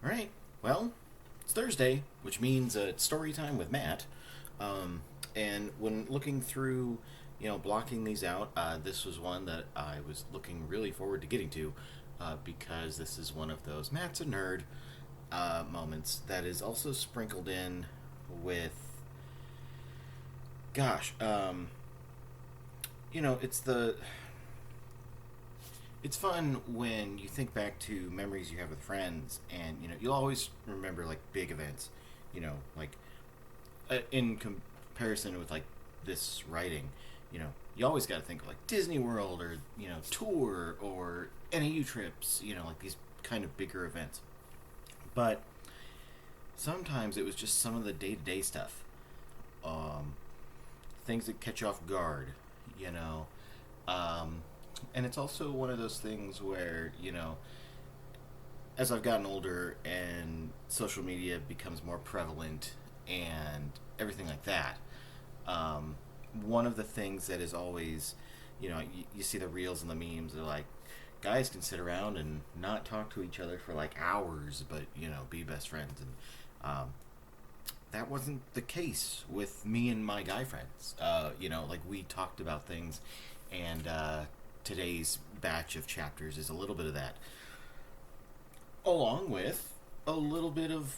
All right. Well, it's Thursday, which means it's story time with Matt. And when looking through, blocking these out, this was one that I was looking really forward to getting to because this is one of those Matt's a nerd moments that is also sprinkled in with, gosh, it's it's fun when you think back to memories you have with friends, and you'll always remember like big events, like in comparison with like this writing, you always got to think of like Disney World or tour or NAU trips, like these kind of bigger events. But sometimes it was just some of the day to day stuff, um, things that catch you off guard, you know. And it's also one of those things where, as I've gotten older and social media becomes more prevalent and everything like that, one of the things that is always, you see the reels and the memes, they're like, guys can sit around and not talk to each other for like hours, but, be best friends. And that wasn't the case with me and my guy friends. Like we talked about things, and today's batch of chapters is a little bit of that, along with a little bit of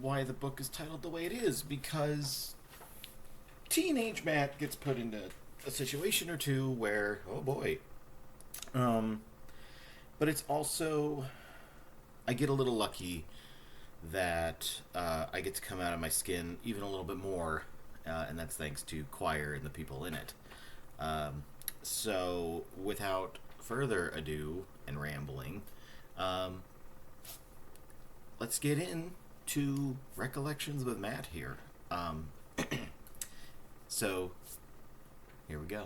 why the book is titled the way it is, because teenage Matt gets put into a situation or two where, oh boy. But it's also, I get a little lucky that I get to come out of my skin even a little bit more, and that's thanks to choir and the people in it. So, without further ado and rambling, let's get into Recollections with Matt here. So, here we go.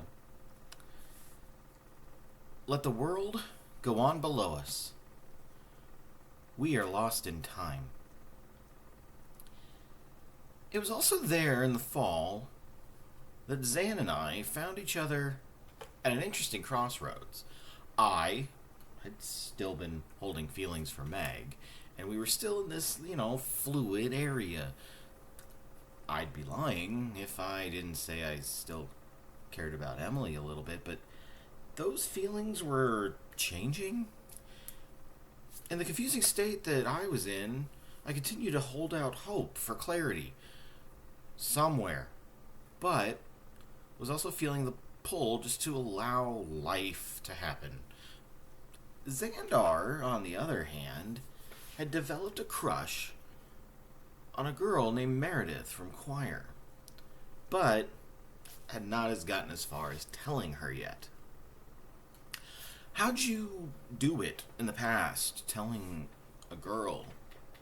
Let the world go on below us. We are lost in time. It was also there in the fall that Xan and I found each other at an interesting crossroads. I had still been holding feelings for Meg, and we were still in this, fluid area. I'd be lying if I didn't say I still cared about Emily a little bit, but those feelings were changing. In the confusing state that I was in, I continued to hold out hope for clarity somewhere, but was also feeling the pull just to allow life to happen. Xandar, on the other hand, had developed a crush on a girl named Meredith from choir, but had not gotten as far as telling her yet. How'd you do it in the past, telling a girl?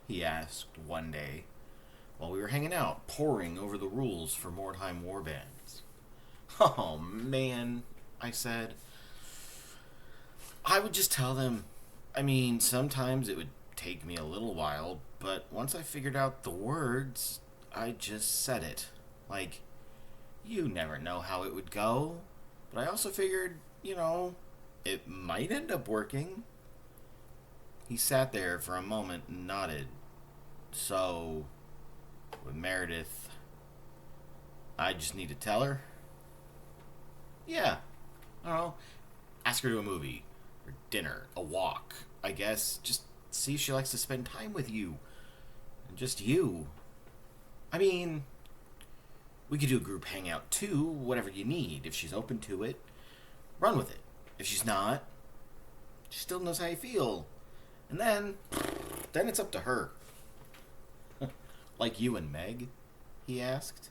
He asked one day while we were hanging out, poring over the rules for Mordheim warbands. Oh, man, I said. I would just tell them. I mean, sometimes it would take me a little while, but once I figured out the words, I just said it. Like, you never know how it would go. But I also figured, it might end up working. He sat there for a moment and nodded. So, with Meredith, I just need to tell her? Yeah. I don't know. Ask her to a movie, or dinner, a walk, I guess. Just see if she likes to spend time with you. And just you. I mean, we could do a group hangout too, whatever you need. If she's open to it, run with it. If she's not, she still knows how you feel. And then it's up to her. Like you and Meg? He asked.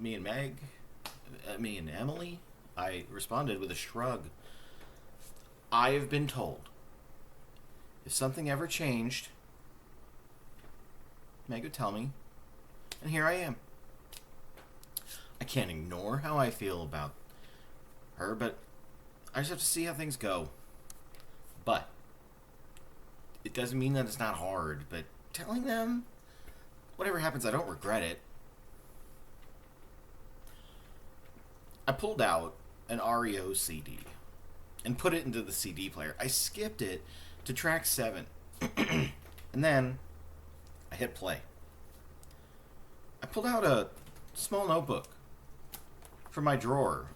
Me and Meg? Me and Emily? I responded with a shrug. I have been told, if something ever changed, Meg would tell me, and here I am. I can't ignore how I feel about her, but I just have to see how things go. But it doesn't mean that it's not hard, but telling them, whatever happens, I don't regret it. I pulled out an REO CD and put it into the CD player. I skipped it to track 7. And then I hit play. I pulled out a small notebook from my drawer,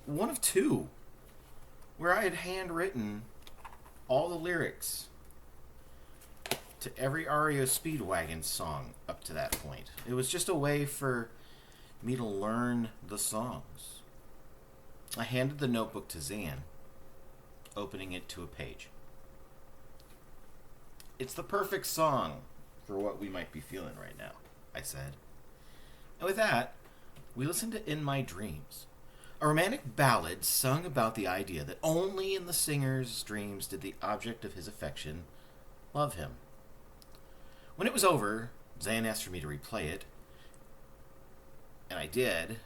one of 2, where I had handwritten all the lyrics to every REO Speedwagon song up to that point. It was just a way for me to learn the songs. I handed the notebook to Xan, opening it to a page. "It's the perfect song for what we might be feeling right now," I said. And with that, we listened to In My Dreams, a romantic ballad sung about the idea that only in the singer's dreams did the object of his affection love him. When it was over, Xan asked for me to replay it, and I did,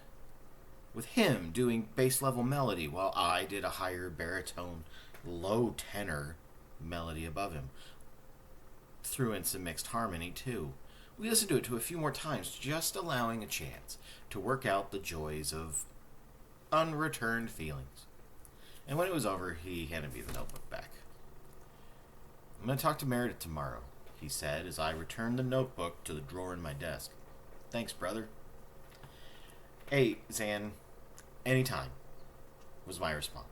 with him doing bass level melody while I did a higher baritone, low tenor melody above him. Threw in some mixed harmony too. We listened to it a few more times, just allowing a chance to work out the joys of unreturned feelings. And when it was over, he handed me the notebook back. "I'm going to talk to Meredith tomorrow," he said as I returned the notebook to the drawer in my desk. "Thanks, brother." "Hey, Xan, anytime," was my response.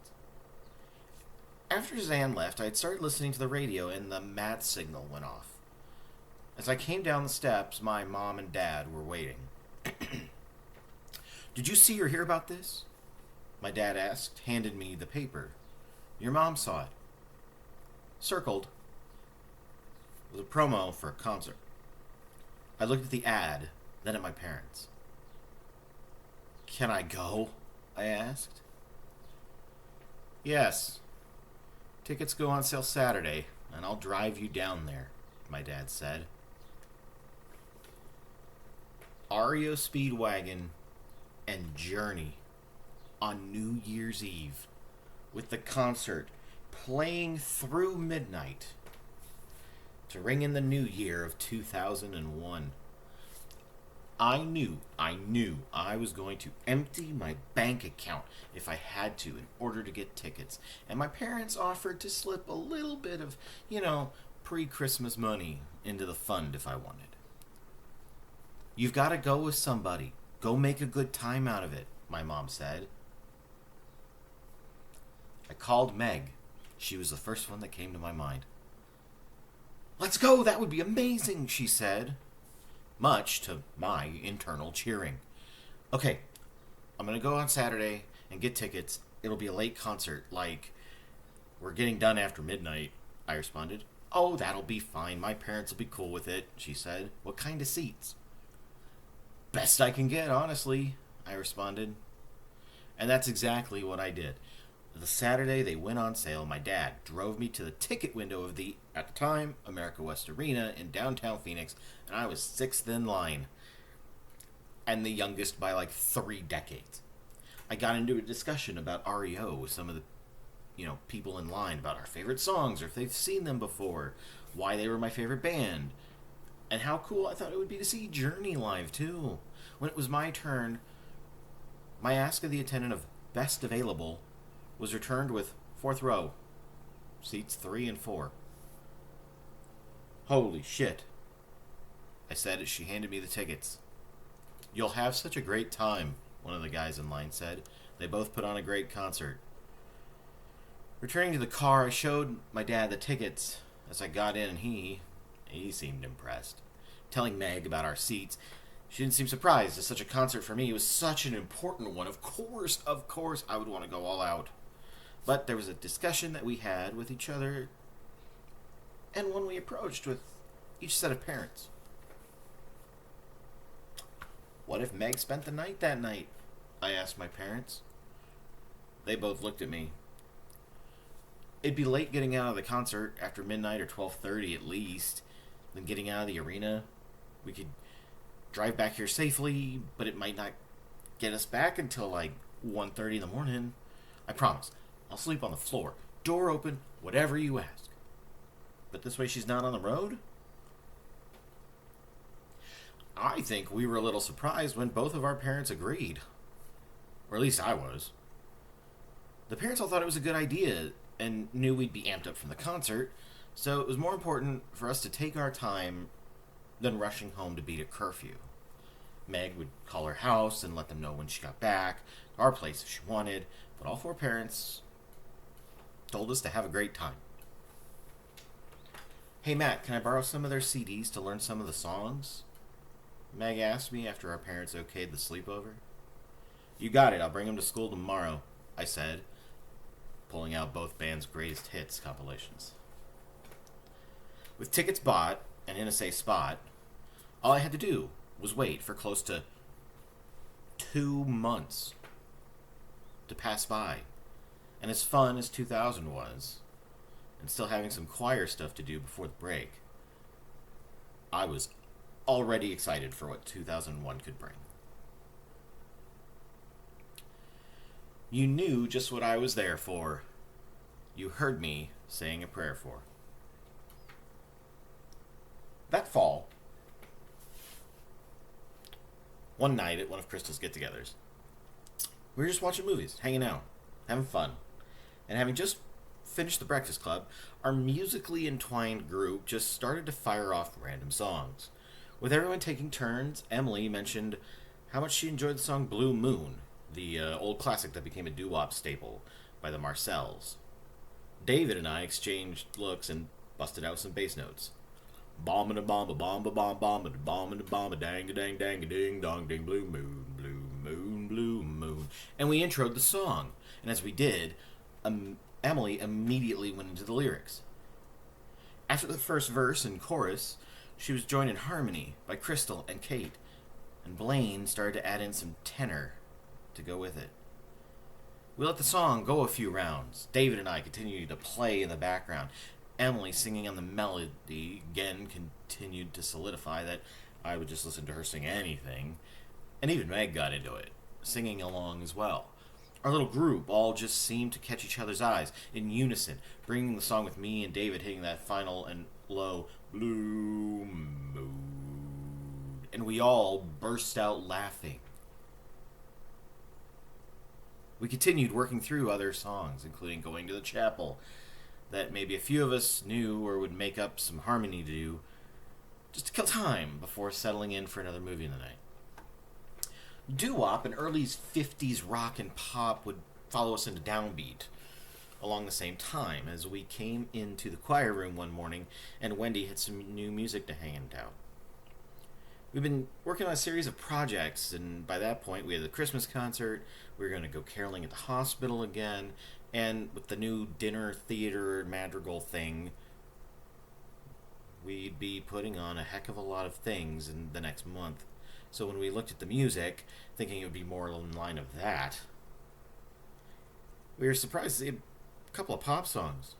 After Xan left, I had started listening to the radio and the mat signal went off. As I came down the steps, my mom and dad were waiting. "Did you see or hear about this?" My dad asked, handed me the paper. "Your mom saw it." Circled was a promo for a concert. I looked at the ad, then at my parents. "Can I go?" I asked. "Yes. Tickets go on sale Saturday, and I'll drive you down there," my dad said. REO Speedwagon and Journey on New Year's Eve, with the concert playing through midnight to ring in the new year of 2001. I knew I was going to empty my bank account if I had to in order to get tickets. And my parents offered to slip a little bit of, pre-Christmas money into the fund if I wanted. "You've got to go with somebody. Go make a good time out of it," my mom said. I called Meg. She was the first one that came to my mind. "Let's go, that would be amazing," she said, much to my internal cheering. "Okay, I'm going to go on Saturday and get tickets. It'll be a late concert, like we're getting done after midnight," I responded. "Oh, that'll be fine. My parents will be cool with it," she said. "What kind of seats?" "Best I can get, honestly," I responded. And that's exactly what I did. The Saturday they went on sale, my dad drove me to the ticket window of the, at the time, America West Arena in downtown Phoenix, and I was 6th in line, and the youngest by like 3 decades. I got into a discussion about REO with some of the, people in line about our favorite songs, or if they've seen them before, why they were my favorite band, and how cool I thought it would be to see Journey live too. When it was my turn, my ask of the attendant of best available was returned with 4th row, seats 3 and 4. "Holy shit," I said as she handed me the tickets. "You'll have such a great time," one of the guys in line said. They both put on a great concert. Returning to the car, I showed my dad the tickets as I got in, and he seemed impressed. Telling Meg about our seats, she didn't seem surprised, as such a concert for me was such an important one. Of course, I would want to go all out. But there was a discussion that we had with each other, and one we approached with each set of parents. "What if Meg spent the night that night?" I asked my parents. They both looked at me. "It'd be late getting out of the concert after midnight or 12:30 at least. Then getting out of the arena. We could drive back here safely, but it might not get us back until like 1:30 in the morning. I promise, I'll sleep on the floor, door open, whatever you ask. But this way she's not on the road?" I think we were a little surprised when both of our parents agreed. Or at least I was. The parents all thought it was a good idea and knew we'd be amped up from the concert, so it was more important for us to take our time than rushing home to beat a curfew. Meg would call her house and let them know when she got back, our place if she wanted, but all four parents told us to have a great time. Hey Matt, can I borrow some of their CDs to learn some of the songs? Meg asked me after our parents okayed the sleepover. You got it, I'll bring them to school tomorrow, I said, pulling out both bands' greatest hits compilations. With tickets bought and in a safe spot, all I had to do was wait for close to 2 months to pass by. And as fun as 2000 was, and still having some choir stuff to do before the break, I was already excited for what 2001 could bring. You knew just what I was there for. You heard me saying a prayer for. That fall, one night at one of Crystal's get-togethers, we were just watching movies, hanging out, having fun, and having just finished The Breakfast Club, our musically entwined group just started to fire off random songs. With everyone taking turns, Emily mentioned how much she enjoyed the song Blue Moon, the old classic that became a doo-wop staple by the Marcells. David and I exchanged looks and busted out some bass notes. Bomb a bomb a bomb a bomb bomb a bomb a bomb a dang a dang dang a ding dong ding blue moon blue moon blue moon, and we introed the song. And as we did, Emily immediately went into the lyrics. After the first verse and chorus, she was joined in harmony by Crystal and Kate, and Blaine started to add in some tenor to go with it. We let the song go a few rounds. David and I continued to play in the background. Emily singing on the melody again continued to solidify that I would just listen to her sing anything. And even Meg got into it, singing along as well. Our little group all just seemed to catch each other's eyes in unison, bringing the song with me and David hitting that final and low blue moon. And we all burst out laughing. We continued working through other songs, including Going to the Chapel, that maybe a few of us knew or would make up some harmony to do, just to kill time before settling in for another movie in the night. Doo-wop and early 50s rock and pop would follow us into Downbeat along the same time as we came into the choir room one morning and Wendy had some new music to hand out. We've been working on a series of projects, and by that point we had the Christmas concert, we were going to go caroling at the hospital again, and with the new dinner theater madrigal thing, we'd be putting on a heck of a lot of things in the next month. So when we looked at the music, thinking it would be more in line of that, we were surprised to see a couple of pop songs.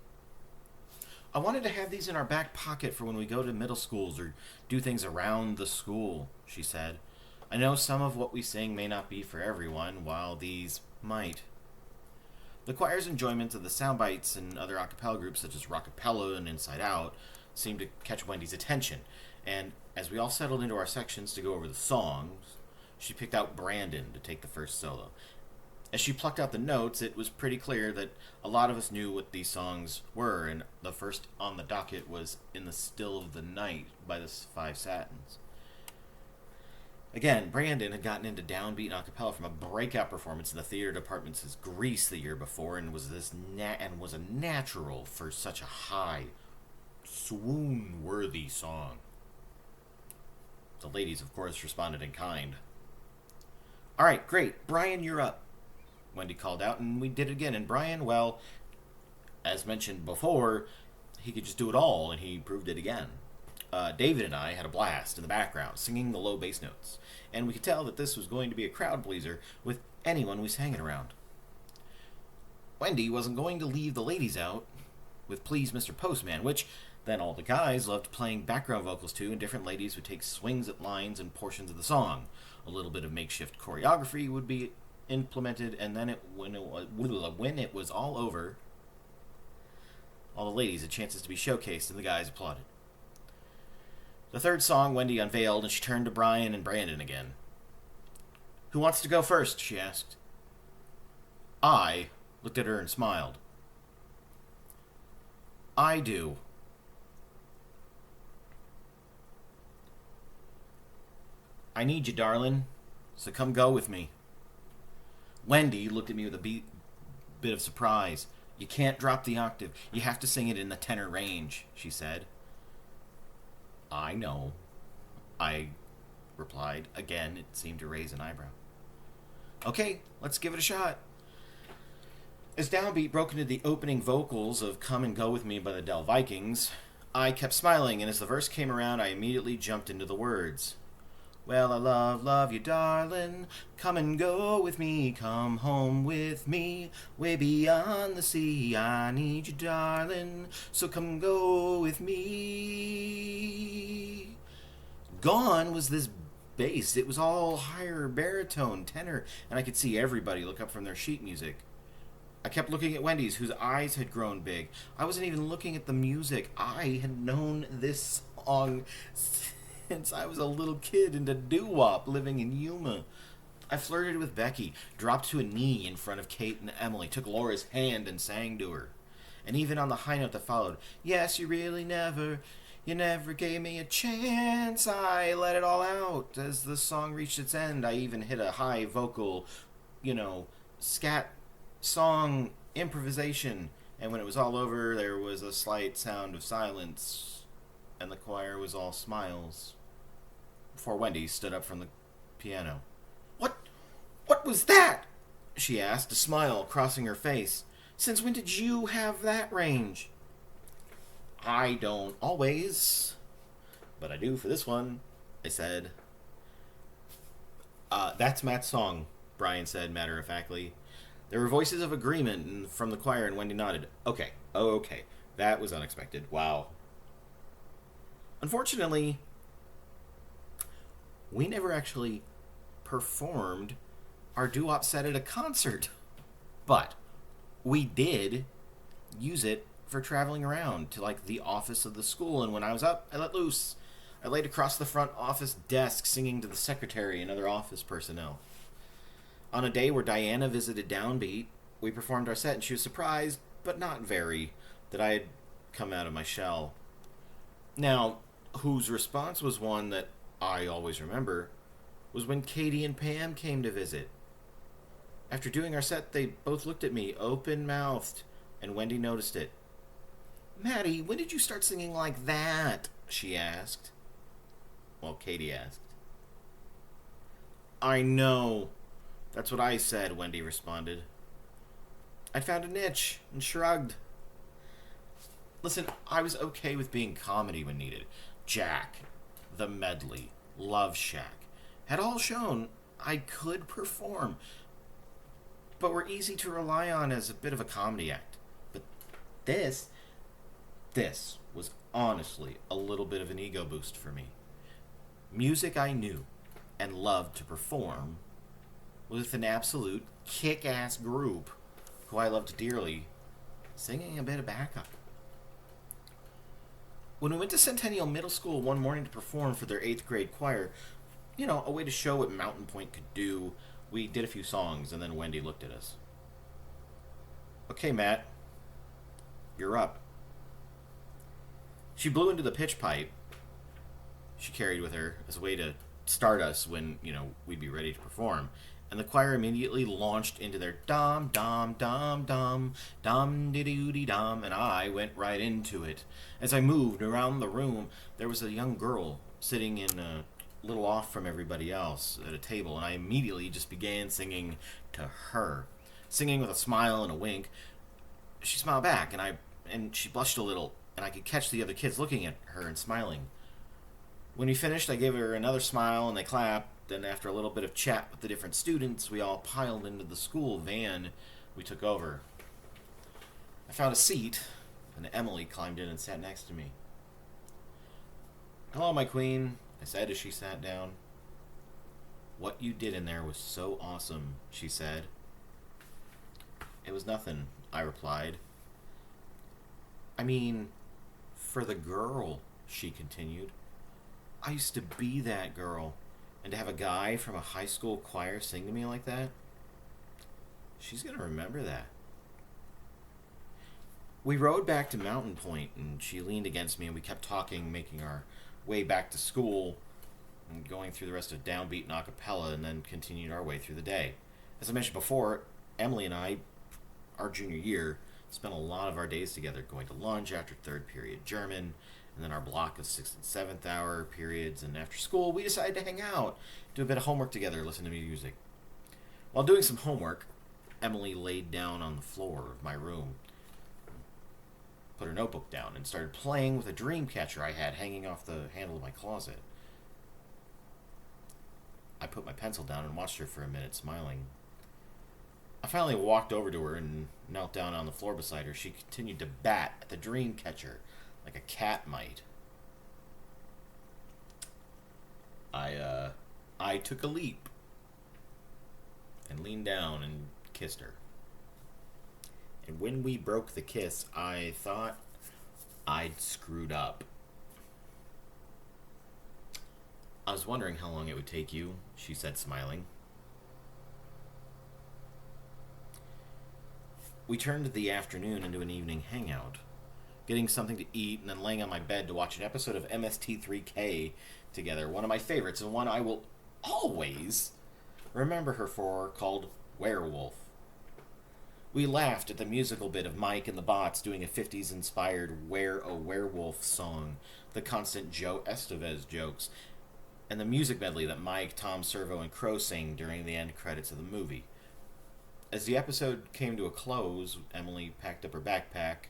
I wanted to have these in our back pocket for when we go to middle schools or do things around the school, she said. I know some of what we sing may not be for everyone, while these might. The choir's enjoyment of the sound bites and other a cappella groups such as Rockapella and Inside Out seemed to catch Wendy's attention, and as we all settled into our sections to go over the songs, she picked out Brandon to take the first solo. As she plucked out the notes, it was pretty clear that a lot of us knew what these songs were, and the first on the docket was In the Still of the Night by the Five Satins. Again, Brandon had gotten into downbeat and a cappella from a breakout performance in the theater department's Grease the year before, and was was a natural for such a high, swoon-worthy song. The ladies, of course, responded in kind. All right, great. Brian, you're up, Wendy called out, and we did it again. And Brian, well, as mentioned before, he could just do it all, and he proved it again. David and I had a blast in the background, singing the low bass notes, and we could tell that this was going to be a crowd pleaser with anyone we was hanging around. Wendy wasn't going to leave the ladies out with Please Mr. Postman, which then all the guys loved playing background vocals to, and different ladies would take swings at lines and portions of the song. A little bit of makeshift choreography would be implemented, and then when it was all over, all the ladies had chances to be showcased, and the guys applauded. The third song Wendy unveiled, and she turned to Brian and Brandon again. Who wants to go first? She asked. I looked at her and smiled. I do. I need you, darling, so come go with me. Wendy looked at me with a bit of surprise. You can't drop the octave. You have to sing it in the tenor range, she said. I know, I replied. Again, it seemed to raise an eyebrow. Okay, let's give it a shot. As Downbeat broke into the opening vocals of Come and Go With Me by the Del Vikings, I kept smiling, and as the verse came around, I immediately jumped into the words. Well, I love you, darling. Come and go with me, come home with me, way beyond the sea. I need you, darling, so come go with me. Gone was this bass. It was all higher baritone, tenor, and I could see everybody look up from their sheet music. I kept looking at Wendy's, whose eyes had grown big. I wasn't even looking at the music. I had known this song since I was a little kid into doo-wop living in Yuma. I flirted with Becky, dropped to a knee in front of Kate and Emily, took Laura's hand and sang to her. And even on the high note that followed, yes, you never gave me a chance, I let it all out. As the song reached its end, I even hit a high vocal, scat song improvisation. And when it was all over, there was a slight sound of silence, and the choir was all smiles. Before Wendy stood up from the piano. What was that? She asked, a smile crossing her face. Since when did you have that range? I don't always, but I do for this one, I said. That's Matt's song, Brian said matter-of-factly. There were voices of agreement from the choir, and Wendy nodded. Okay. Oh, okay. That was unexpected. Wow. Unfortunately, we never actually performed our doo-wop set at a concert. But we did use it for traveling around to, the office of the school, and when I was up, I let loose. I laid across the front office desk singing to the secretary and other office personnel. On a day where Diana visited Downbeat, we performed our set, and she was surprised, but not very, that I had come out of my shell. Now, whose response was one that I always remember was when Katie and Pam came to visit. After doing our set, they both looked at me, open-mouthed, and Wendy noticed it. Maddie, when did you start singing like that? She asked. Well, Katie asked. I know. That's what I said, Wendy responded. I'd found a niche and shrugged. Listen, I was okay with being comedy when needed. Jack, The Medley, Love Shack had all shown I could perform, but were easy to rely on as a bit of a comedy act. But this was honestly a little bit of an ego boost for me. Music I knew and loved to perform with an absolute kick-ass group who I loved dearly, singing a bit of backup. When we went to Centennial Middle School one morning to perform for their 8th grade choir, a way to show what Mountain Point could do, we did a few songs, and then Wendy looked at us. Okay, Matt, you're up. She blew into the pitch pipe she carried with her as a way to start us when, we'd be ready to perform. And the choir immediately launched into their dom, dom, dom, dom, dom, diddy dom, and I went right into it. As I moved around the room, there was a young girl sitting in a little off from everybody else at a table, and I immediately just began singing to her. Singing with a smile and a wink. She smiled back, and she blushed a little, and I could catch the other kids looking at her and smiling. When we finished, I gave her another smile, and they clapped. Then after a little bit of chat with the different students, we all piled into the school van we took over. I found a seat, and Emily climbed in and sat next to me. Hello, my queen, I said as she sat down. What you did in there was so awesome, she said. It was nothing, I replied. I mean, for the girl, she continued. I used to be that girl. And to have a guy from a high school choir sing to me like that, she's going to remember that. We rode back to Mountain Point, and she leaned against me, and we kept talking, making our way back to school, and going through the rest of Downbeat and Acapella, and then continued our way through the day. As I mentioned before, Emily and I, our junior year, spent a lot of our days together, going to lunch after third period German, and then our block of sixth and seventh hour periods, and after school, we decided to hang out, do a bit of homework together, listen to music. While doing some homework, Emily laid down on the floor of my room, put her notebook down, and started playing with a dream catcher I had hanging off the handle of my closet. I put my pencil down and watched her for a minute, smiling. I finally walked over to her and knelt down on the floor beside her. She continued to bat at the dream catcher like a cat might. I took a leap and leaned down and kissed her. And when we broke the kiss, I thought I'd screwed up. I was wondering how long it would take you, she said, smiling. We turned the afternoon into an evening hangout, getting something to eat and then laying on my bed to watch an episode of MST3K together, one of my favorites and one I will always remember her for, called Werewolf. We laughed at the musical bit of Mike and the Bots doing a 50s-inspired Where a Werewolf song, the constant Joe Estevez jokes, and the music medley that Mike, Tom Servo, and Crow sing during the end credits of the movie. As the episode came to a close, Emily packed up her backpack,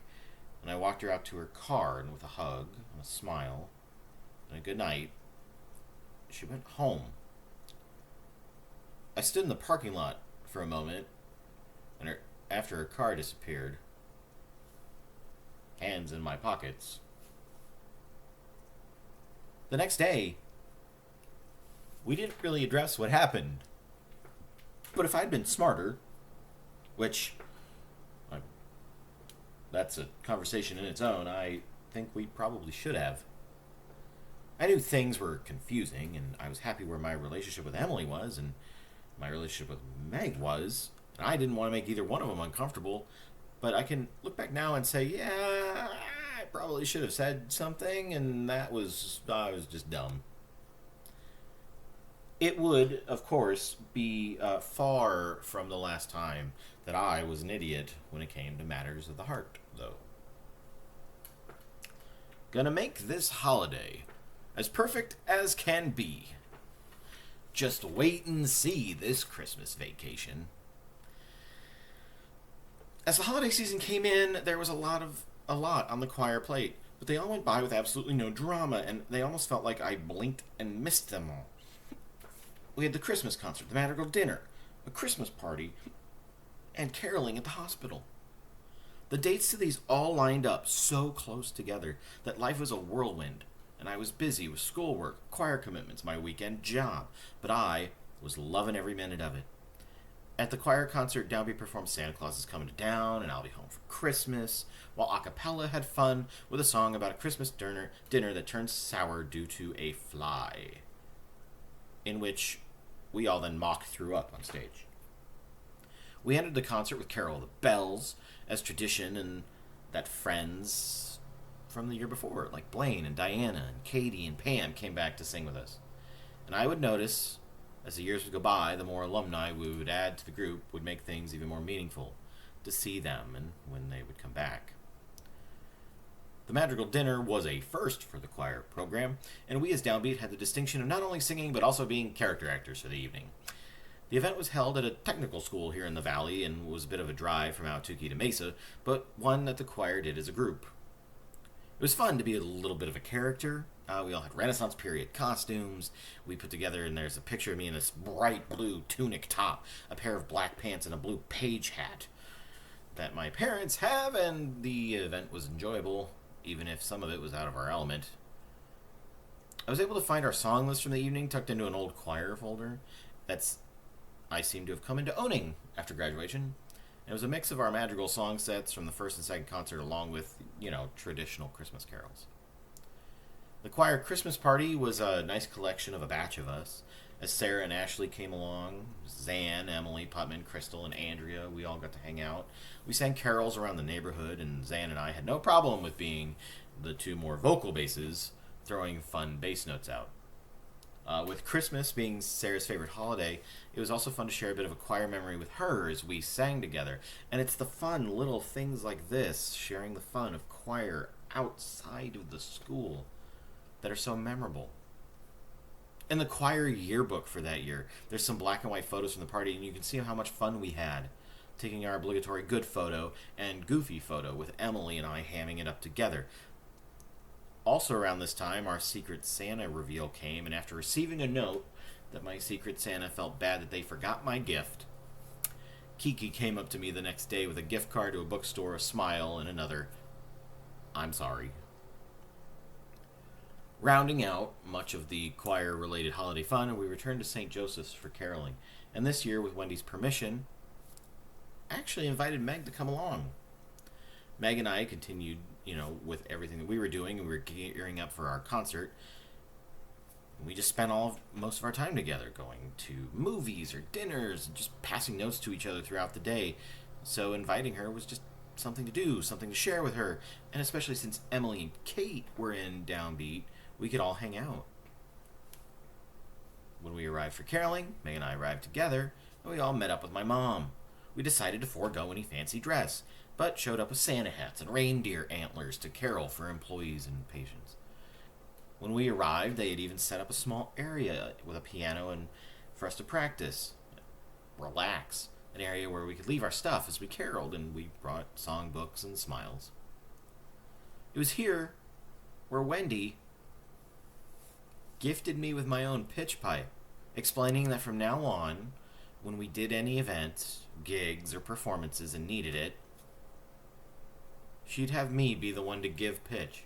and I walked her out to her car, and with a hug, and a smile, and a good night, she went home. I stood in the parking lot for a moment, and after her car disappeared, hands in my pockets. The next day, we didn't really address what happened. But if I'd been smarter, which, that's a conversation in its own, I think we probably should have. I knew things were confusing, and I was happy where my relationship with Emily was, and my relationship with Meg was, and I didn't want to make either one of them uncomfortable, but I can look back now and say, yeah, I probably should have said something, and I was just dumb. It would, of course, be far from the last time that I was an idiot when it came to matters of the heart, though. Gonna make this holiday as perfect as can be. Just wait and see this Christmas vacation. As the holiday season came in, there was a lot on the choir plate, but they all went by with absolutely no drama, and they almost felt like I blinked and missed them all. We had the Christmas concert, the Madrigal dinner, a Christmas party, and caroling at the hospital. The dates to these all lined up so close together that life was a whirlwind, and I was busy with schoolwork, choir commitments, my weekend job, but I was loving every minute of it. At the choir concert, Downbeat performed Santa Claus is Coming to Town and I'll Be Home for Christmas, while Acapella had fun with a song about a Christmas dinner that turned sour due to a fly, in which we all then threw up on stage. We ended the concert with Carol of the Bells, as tradition, and that friends from the year before, like Blaine and Diana and Katie and Pam, came back to sing with us. And I would notice, as the years would go by, the more alumni we would add to the group would make things even more meaningful to see them and when they would come back. The Madrigal dinner was a first for the choir program, and we as Downbeat had the distinction of not only singing but also being character actors for the evening. The event was held at a technical school here in the valley and was a bit of a drive from Ahwatukee to Mesa, but one that the choir did as a group. It was fun to be a little bit of a character. We all had Renaissance period costumes. We put together, and there's a picture of me in this bright blue tunic top, a pair of black pants, and a blue page hat that my parents have, and the event was enjoyable, even if some of it was out of our element. I was able to find our song list from the evening tucked into an old choir folder I seem to have come into owning after graduation. It was a mix of our Madrigal song sets from the first and second concert along with, traditional Christmas carols. The choir Christmas party was a nice collection of a batch of us. As Sarah and Ashley came along, Xan, Emily, Putman, Crystal, and Andrea, we all got to hang out. We sang carols around the neighborhood, and Xan and I had no problem with being the two more vocal basses, throwing fun bass notes out. With Christmas being Sarah's favorite holiday, it was also fun to share a bit of a choir memory with her as we sang together. And it's the fun little things like this, sharing the fun of choir outside of the school, that are so memorable. In the choir yearbook for that year, there's some black and white photos from the party, and you can see how much fun we had. Taking our obligatory good photo and goofy photo with Emily and I hamming it up together. Also around this time, our Secret Santa reveal came, and after receiving a note that my Secret Santa felt bad that they forgot my gift, Kiki came up to me the next day with a gift card to a bookstore, a smile, and another, "I'm sorry." Rounding out much of the choir-related holiday fun, we returned to St. Joseph's for caroling. And this year, with Wendy's permission, I actually invited Meg to come along. Meg and I continued, with everything that we were doing, and we were gearing up for our concert. We just spent most of our time together, going to movies or dinners, and just passing notes to each other throughout the day. So inviting her was just something to do, something to share with her, and especially since Emily and Kate were in Downbeat, we could all hang out. When we arrived for caroling, Meg and I arrived together, and we all met up with my mom. We decided to forego any fancy dress, but showed up with Santa hats and reindeer antlers to carol for employees and patients. When we arrived, they had even set up a small area with a piano and for us to practice, relax, an area where we could leave our stuff as we caroled, and we brought songbooks and smiles. It was here where Wendy gifted me with my own pitch pipe, explaining that from now on, when we did any events, gigs, or performances and needed it, she'd have me be the one to give pitch.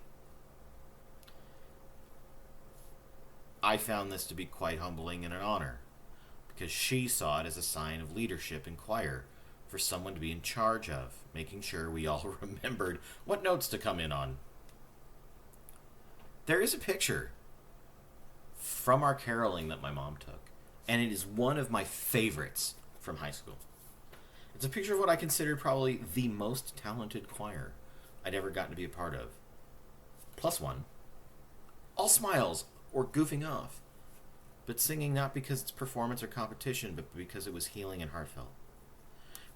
I found this to be quite humbling and an honor, because she saw it as a sign of leadership in choir, for someone to be in charge of, making sure we all remembered what notes to come in on. There is a picture from our caroling that my mom took, and it is one of my favorites from high school. It's a picture of what I consider probably the most talented choir I'd ever gotten to be a part of. Plus one. All smiles or goofing off, but singing not because it's performance or competition, but because it was healing and heartfelt.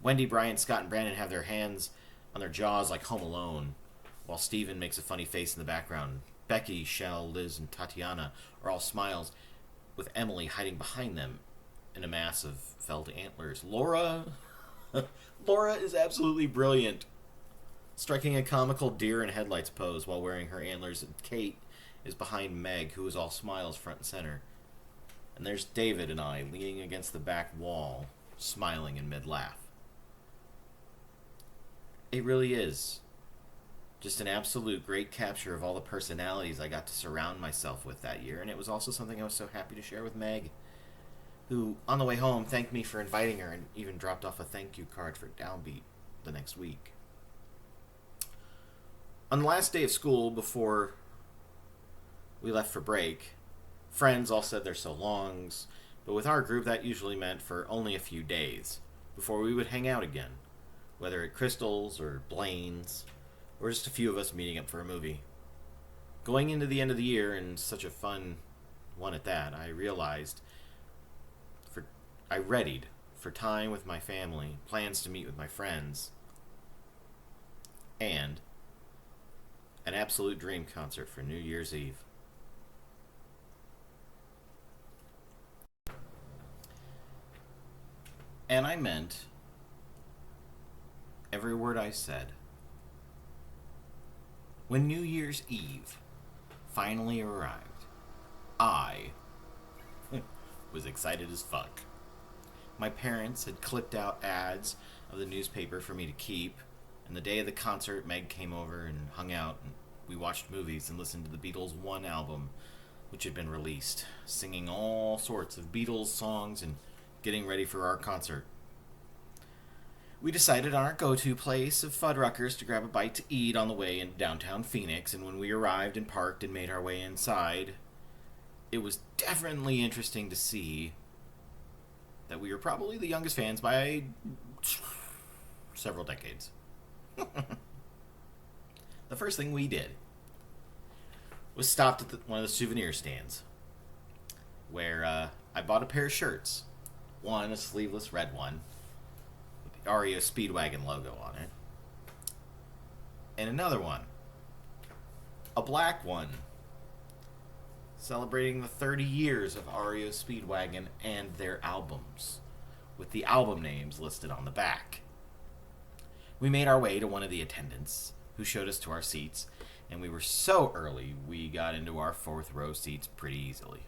Wendy, Brian, Scott, and Brandon have their hands on their jaws like Home Alone, while Steven makes a funny face in the background. Becky, Shell, Liz, and Tatiana are all smiles, with Emily hiding behind them in a mass of felt antlers. Laura is absolutely brilliant, striking a comical deer in headlights pose while wearing her antlers, and Kate is behind Meg, who is all smiles front and center. And there's David and I leaning against the back wall, smiling in mid-laugh. It really is just an absolute great capture of all the personalities I got to surround myself with that year, and it was also something I was so happy to share with Meg, who, on the way home, thanked me for inviting her and even dropped off a thank you card for Downbeat the next week. On the last day of school, before we left for break, friends all said their so longs, but with our group that usually meant for only a few days before we would hang out again, whether at Crystal's or Blaine's, or just a few of us meeting up for a movie. Going into the end of the year, and such a fun one at that, I readied for time with my family, plans to meet with my friends, and an absolute dream concert for New Year's Eve. And I meant every word I said. When New Year's Eve finally arrived, I was excited as fuck. My parents had clipped out ads of the newspaper for me to keep, and the day of the concert, Meg came over and hung out, and we watched movies and listened to the Beatles' one album, which had been released, singing all sorts of Beatles songs and getting ready for our concert. We decided on our go-to place of Fuddruckers to grab a bite to eat on the way in downtown Phoenix, and when we arrived and parked and made our way inside, it was definitely interesting to see that we were probably the youngest fans by several decades. The first thing we did was stopped at one of the souvenir stands where I bought a pair of shirts. One, a sleeveless red one with the REO Speedwagon logo on it. And another one, a black one, celebrating the 30 years of REO Speedwagon and their albums, with the album names listed on the back. We made our way to one of the attendants, who showed us to our seats, and we were so early we got into our fourth row seats pretty easily.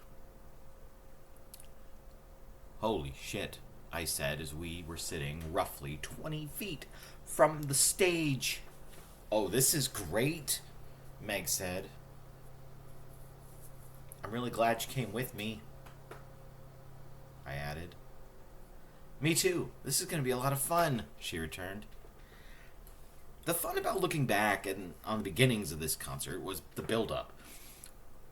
Holy shit, I said as we were sitting roughly 20 feet from the stage. Oh, this is great, Meg said. I'm really glad you came with me, I added. Me too. This is going to be a lot of fun, she returned. The fun about looking back and on the beginnings of this concert was the build-up.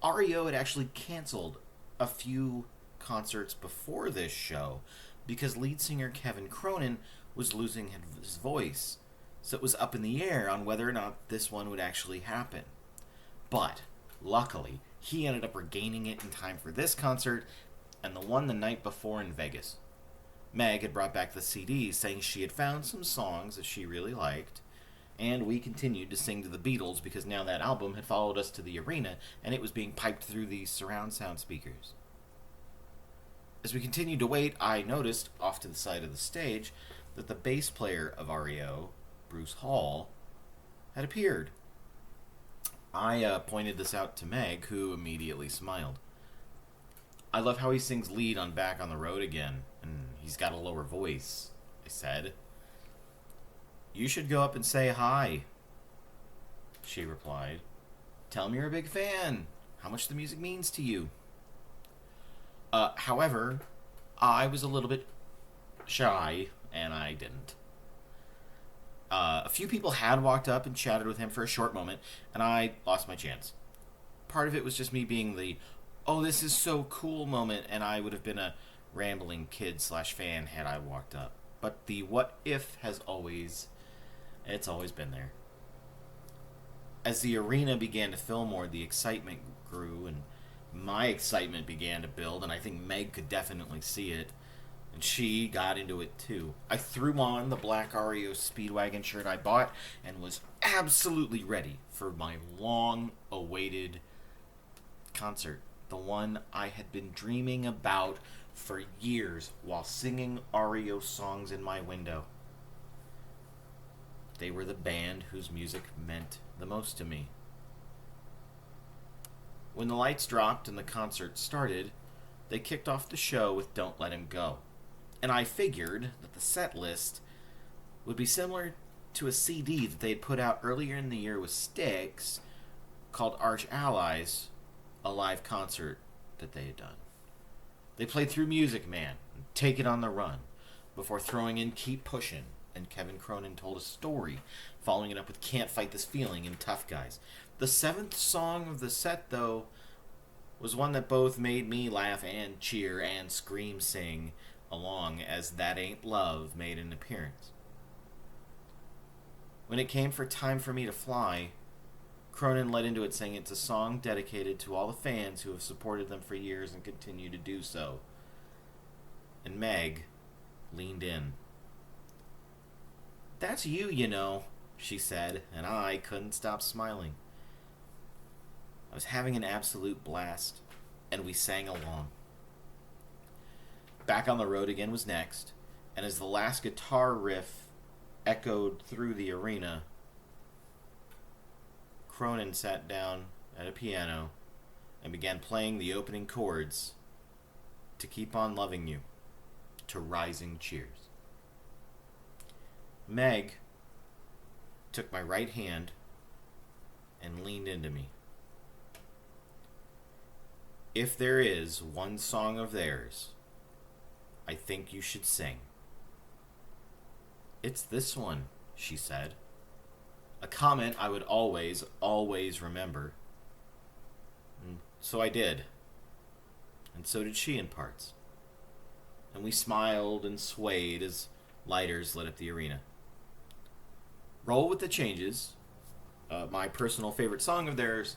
REO had actually canceled a few concerts before this show because lead singer Kevin Cronin was losing his voice, so it was up in the air on whether or not this one would actually happen. But, luckily, he ended up regaining it in time for this concert and the one the night before in Vegas. Meg had brought back the CDs saying she had found some songs that she really liked, and we continued to sing to the Beatles because now that album had followed us to the arena and it was being piped through these surround sound speakers. As we continued to wait, I noticed, off to the side of the stage, that the bass player of REO, Bruce Hall, had appeared. I pointed this out to Meg, who immediately smiled. I love how he sings lead on Back on the Road Again, and he's got a lower voice, I said. You should go up and say hi, she replied. Tell him you're a big fan, how much the music means to you. However, I was a little bit shy, and I didn't. A few people had walked up and chatted with him for a short moment, and I lost my chance. Part of it was just me being the, oh, this is so cool moment, and I would have been a rambling kid/fan had I walked up. But the what if has always been there. As the arena began to fill more, the excitement grew, and my excitement began to build, and I think Meg could definitely see it. And she got into it too. I threw on the black REO Speedwagon shirt I bought and was absolutely ready for my long-awaited concert. The one I had been dreaming about for years while singing REO songs in my window. They were the band whose music meant the most to me. When the lights dropped and the concert started, they kicked off the show with Don't Let Him Go. And I figured that the set list would be similar to a CD that they had put out earlier in the year with Styx called Arch Allies, a live concert that they had done. They played through Music Man and Take It on the Run before throwing in Keep Pushin', and Kevin Cronin told a story, following it up with Can't Fight This Feeling and Tough Guys. The seventh song of the set, though, was one that both made me laugh and cheer and scream sing along as That Ain't Love made an appearance. When it came for Time for Me to Fly, Cronin led into it saying it's a song dedicated to all the fans who have supported them for years and continue to do so. And Meg leaned in. That's you, you know, she said, and I couldn't stop smiling. I was having an absolute blast, and we sang along. Back on the Road Again was next, and as the last guitar riff echoed through the arena, Cronin sat down at a piano and began playing the opening chords to Keep On Loving You, to Rising Cheers. Meg took my right hand and leaned into me. If there is one song of theirs I think you should sing, it's this one, she said. A comment I would always remember. And so I did. and so did she in parts. And we smiled and swayed as lighters lit up the arena. Roll with the Changes, my personal favorite song of theirs,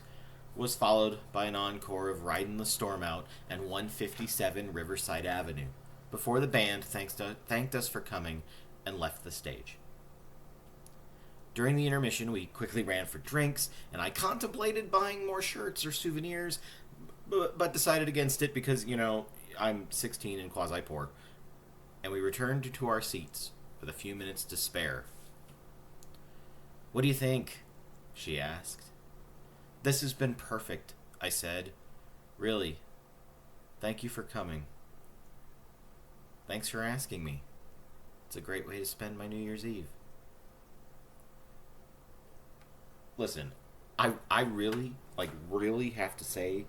was followed by an encore of Ridin' the Storm Out and 157 Riverside Avenue, before the band thanked us for coming and left the stage. During the intermission, we quickly ran for drinks, and I contemplated buying more shirts or souvenirs, but decided against it because, I'm 16 and quasi-poor. And we returned to our seats with a few minutes to spare. "What do you think?" she asked. "This has been perfect," I said. "Really. Thank you for coming." "Thanks for asking me. It's a great way to spend my New Year's Eve." Listen, I really have to say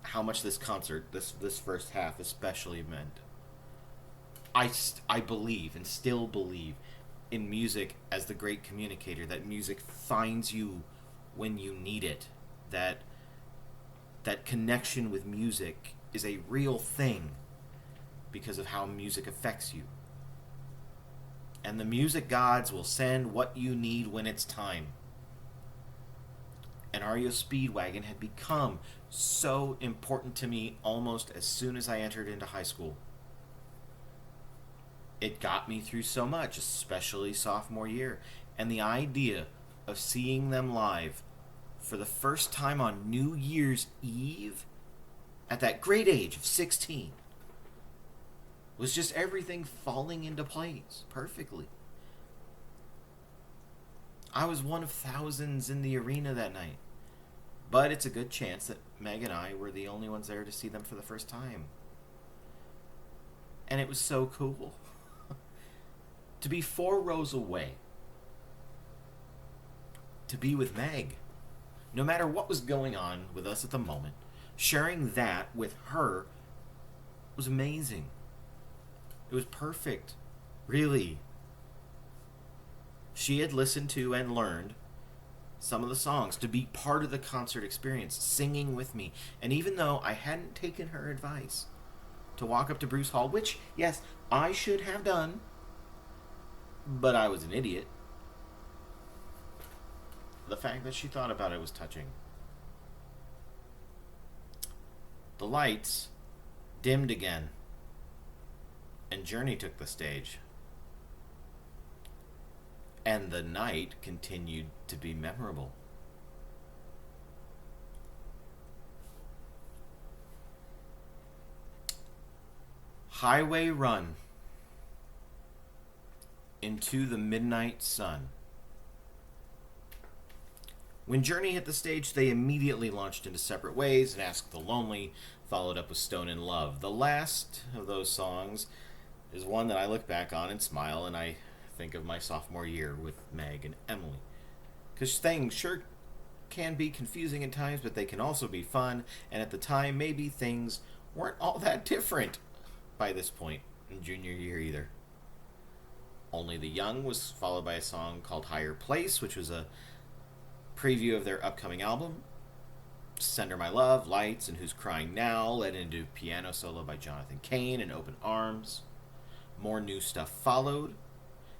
how much this concert, this first half especially meant. I believe and still believe in music as the great communicator, that music finds you when you need it, that connection with music is a real thing because of how music affects you. And the music gods will send what you need when it's time. And REO Speedwagon had become so important to me almost as soon as I entered into high school. It got me through so much, especially sophomore year. And the idea of seeing them live for the first time on New Year's Eve at that great age of 16 was just everything falling into place perfectly. I was one of thousands in the arena that night, but it's a good chance that Meg and I were the only ones there to see them for the first time. And it was so cool to be 4 rows away, to be with Meg, no matter what was going on with us at the moment. Sharing that with her was amazing. It was perfect, really. She had listened to and learned some of the songs to be part of the concert experience, singing with me. And even though I hadn't taken her advice to walk up to Bruce Hall, which, yes, I should have done, but I was an idiot, the fact that she thought about it was touching. The lights dimmed again, and Journey took the stage. And the night continued to be memorable. Highway Run into the Midnight Sun. When Journey hit the stage, they immediately launched into separate ways, and Ask the Lonely followed up with Stone in Love. The last of those songs is one that I look back on and smile, and I think of my sophomore year with Meg and Emily. Because things sure can be confusing at times, but they can also be fun, and at the time, maybe things weren't all that different by this point in junior year either. Only the Young was followed by a song called Higher Place, which was a preview of their upcoming album. Send Her My Love, Lights, and Who's Crying Now led into piano solo by Jonathan Cain and Open Arms. More new stuff followed,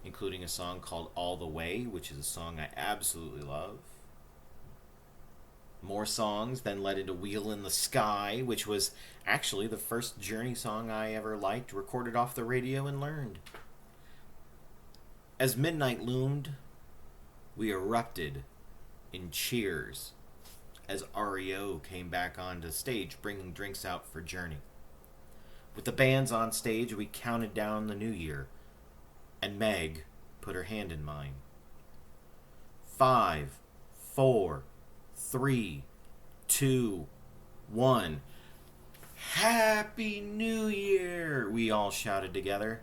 including a song called All the Way, which is a song I absolutely love. More songs then led into Wheel in the Sky, which was actually the first Journey song I ever liked, recorded off the radio and learned. As midnight loomed, we erupted in cheers as REO came back onto stage, bringing drinks out for Journey. With the bands on stage, we counted down the new year, and Meg put her hand in mine. 5, 4, 3, 2, 1. Happy New Year! We all shouted together.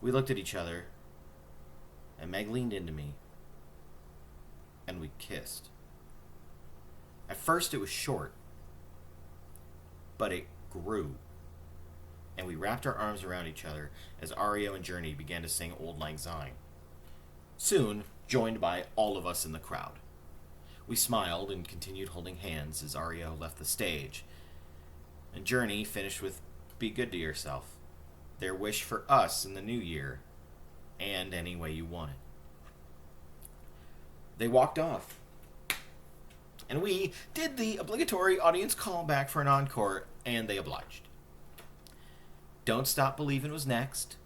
We looked at each other, and Meg leaned into me, and we kissed. At first it was short, but it grew, and we wrapped our arms around each other as REO and Journey began to sing Old Lang Syne, soon joined by all of us in the crowd. We smiled and continued holding hands as REO left the stage, And Journey finished with Be Good to Yourself, their wish for us in the new year, and Any Way You Want It. They walked off, and we did the obligatory audience callback for an encore, and they obliged. Don't Stop Believin' was next,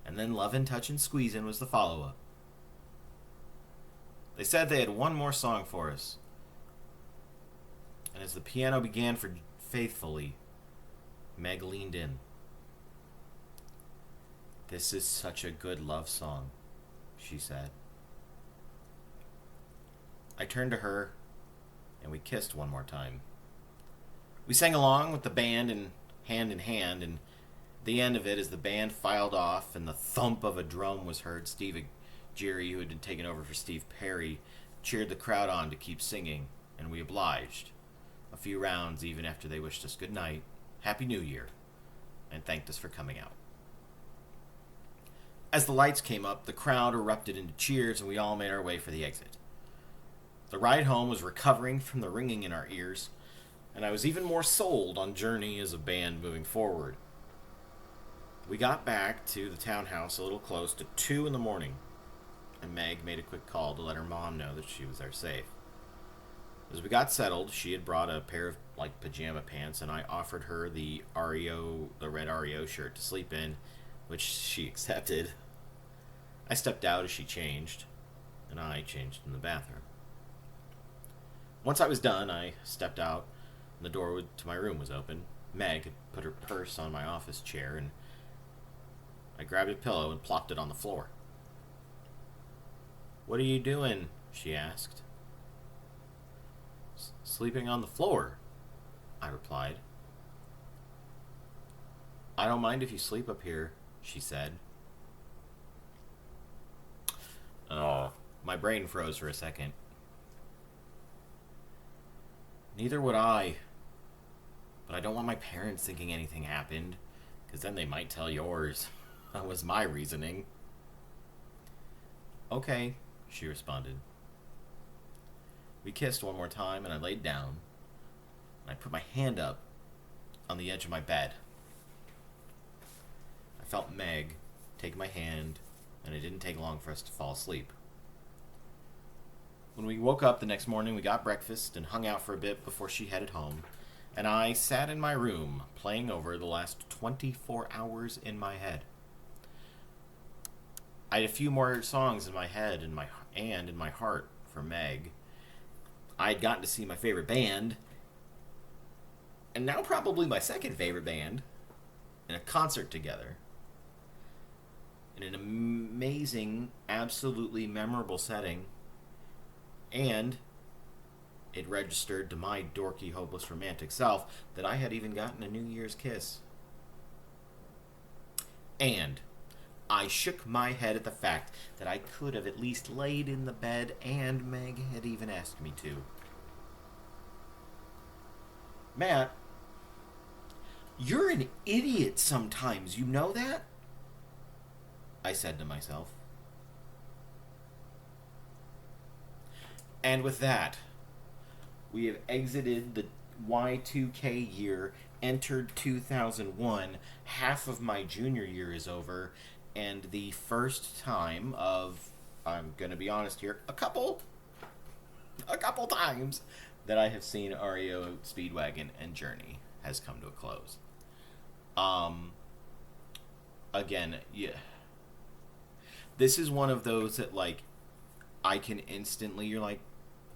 and then Lovin', Touchin', Squeezin' was the follow-up. They said they had one more song for us, and as the piano began for Faithfully, Meg leaned in. "This is such a good love song," she said. I turned to her, and we kissed one more time. We sang along with the band in hand, and the end of it, as the band filed off and the thump of a drum was heard, Steve Geary, who had been taken over for Steve Perry, cheered the crowd on to keep singing, and we obliged. A few rounds even after they wished us good night, Happy New Year, and thanked us for coming out. As the lights came up, the crowd erupted into cheers, and we all made our way for the exit. The ride home was recovering from the ringing in our ears, and I was even more sold on Journey as a band moving forward. We got back to the townhouse a little close to 2 in the morning, and Meg made a quick call to let her mom know that she was there safe. As we got settled, she had brought a pair of pajama pants, and I offered her the red REO shirt to sleep in, which she accepted. I stepped out as she changed, and I changed in the bathroom. Once I was done, I stepped out, and the door to my room was open. Meg had put her purse on my office chair, and I grabbed a pillow and plopped it on the floor. "What are you doing?" she asked. "Sleeping on the floor," I replied. "I don't mind if you sleep up here," she said. Oh, my brain froze for a second. "Neither would I. But I don't want my parents thinking anything happened, because then they might tell yours." That was my reasoning. "Okay," she responded. We kissed one more time, and I laid down, and I put my hand up on the edge of my bed. I felt Meg take my hand, and it didn't take long for us to fall asleep. When we woke up the next morning, we got breakfast and hung out for a bit before she headed home, and I sat in my room playing over the last 24 hours in my head. I had a few more songs in my head and in my heart for Meg. I had gotten to see my favorite band, and now probably my second favorite band, in a concert together. In an amazing, absolutely memorable setting, and it registered to my dorky, hopeless, romantic self that I had even gotten a New Year's kiss. And I shook my head at the fact that I could have at least laid in the bed, and Meg had even asked me to. "Matt, you're an idiot sometimes, you know that?" I said to myself. And with that, we have exited the Y2K year, entered 2001, half of my junior year is over, and the first time of, I'm going to be honest here, a couple times that I have seen REO, Speedwagon, and Journey has come to a close. Again, yeah. This is one of those that, I can instantly,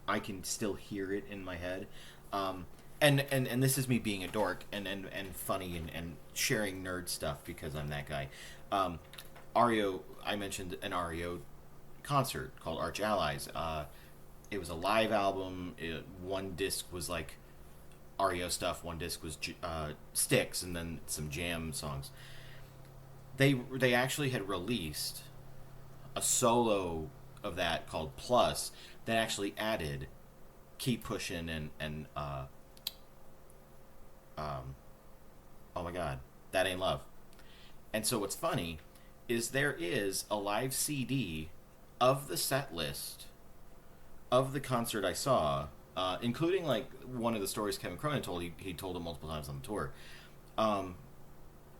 I can still hear it in my head. And this is me being a dork and funny and sharing nerd stuff because I'm that guy. REO, I mentioned an REO concert called Arch Allies. It was a live album. One disc was REO stuff, one disc was Styx, and then some jam songs. They actually had released a solo of that called Plus that actually added Keep Pushing and oh my god, That Ain't Love. And so what's funny is there is a live CD of the set list of the concert I saw including like one of the stories Kevin Cronin told. He told it multiple times on the tour. Um,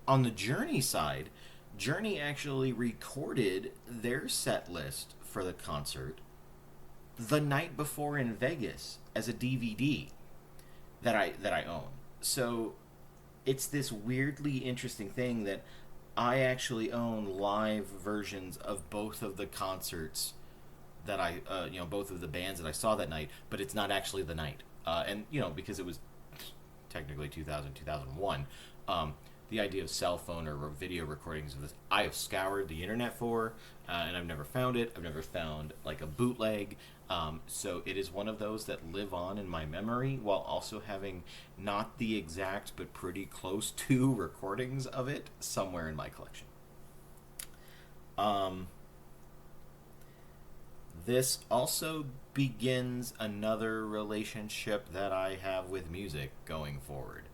on the Journey side, Journey actually recorded their set list for the concert the night before in Vegas as a DVD that I own. So it's this weirdly interesting thing that I actually own live versions of both of the concerts that both of the bands that I saw that night, but it's not actually the night. And, because it was technically 2001, the idea of cell phone or video recordings of this, I have scoured the internet for, and I've never found it. I've never found, like, a bootleg. So it is one of those that live on in my memory while also having not the exact but pretty close to recordings of it somewhere in my collection. This also begins another relationship that I have with music going forward.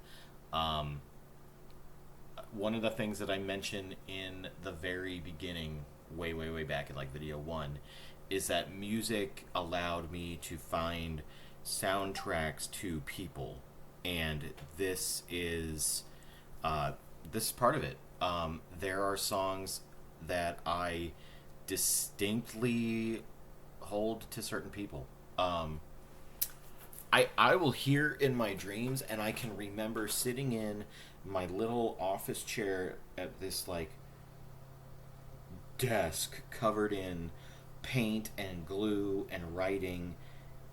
One of the things that I mentioned in the very beginning, way, way, way back in like video one, is that music allowed me to find soundtracks to people, and this is part of it. There are songs that I distinctly hold to certain people. I will hear in my dreams, and I can remember sitting in my little office chair at this like desk covered in paint and glue and writing,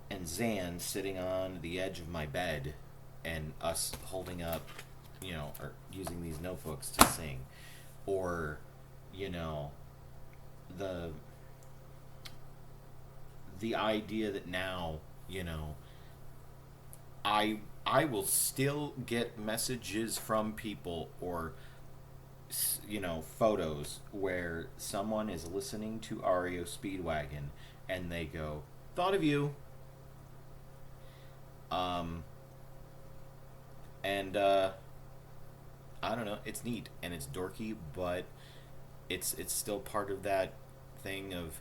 and Xan sitting on the edge of my bed, and us holding up, or using these notebooks to sing, or the idea that now, I will still get messages from people, or photos where someone is listening to REO Speedwagon and they go, "Thought of you." And I don't know, it's neat and it's dorky, but it's still part of that thing of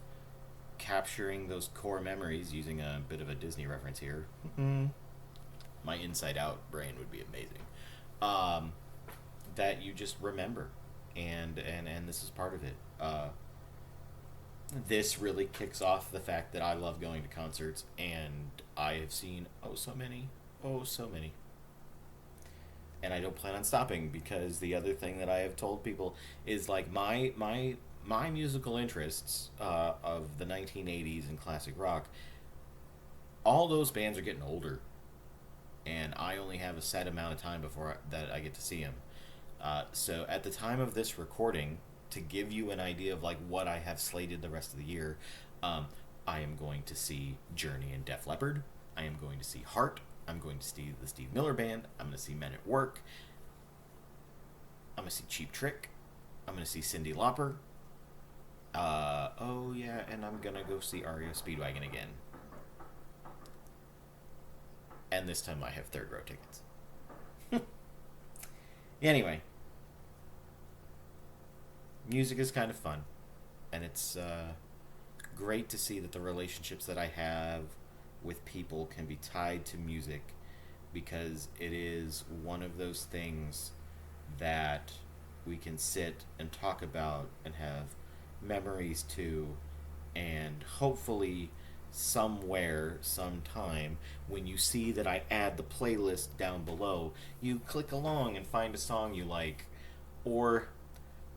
capturing those core memories, using a bit of a Disney reference here. My Inside Out brain would be amazing. That you just remember, and this is part of it. This really kicks off the fact that I love going to concerts, and I have seen so many, and I don't plan on stopping, because the other thing that I have told people is like my musical interests of the 1980s and classic rock. All those bands are getting older, and I only have a set amount of time before that I get to see them. So at the time of this recording, to give you an idea of like what I have slated the rest of the year, I am going to see Journey and Def Leppard. I am going to see Heart. I'm going to see the Steve Miller Band. I'm going to see Men at Work. I'm going to see Cheap Trick. I'm going to see Cyndi Lauper. And I'm going to go see REO Speedwagon again. And this time I have third row tickets. Anyway, music is kind of fun, and it's great to see that the relationships that I have with people can be tied to music, because it is one of those things that we can sit and talk about and have memories to, and hopefully somewhere, sometime, when you see that I add the playlist down below, you click along and find a song you like, or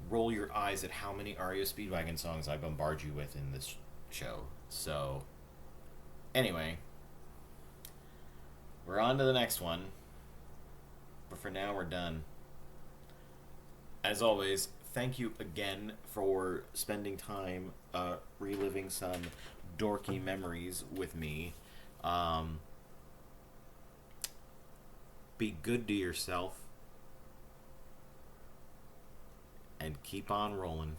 roll your eyes at how many REO Speedwagon songs I bombard you with in this show. So, anyway, we're on to the next one, but for now we're done. As always, thank you again for spending time reliving some dorky memories with me. Be good to yourself, and keep on rolling.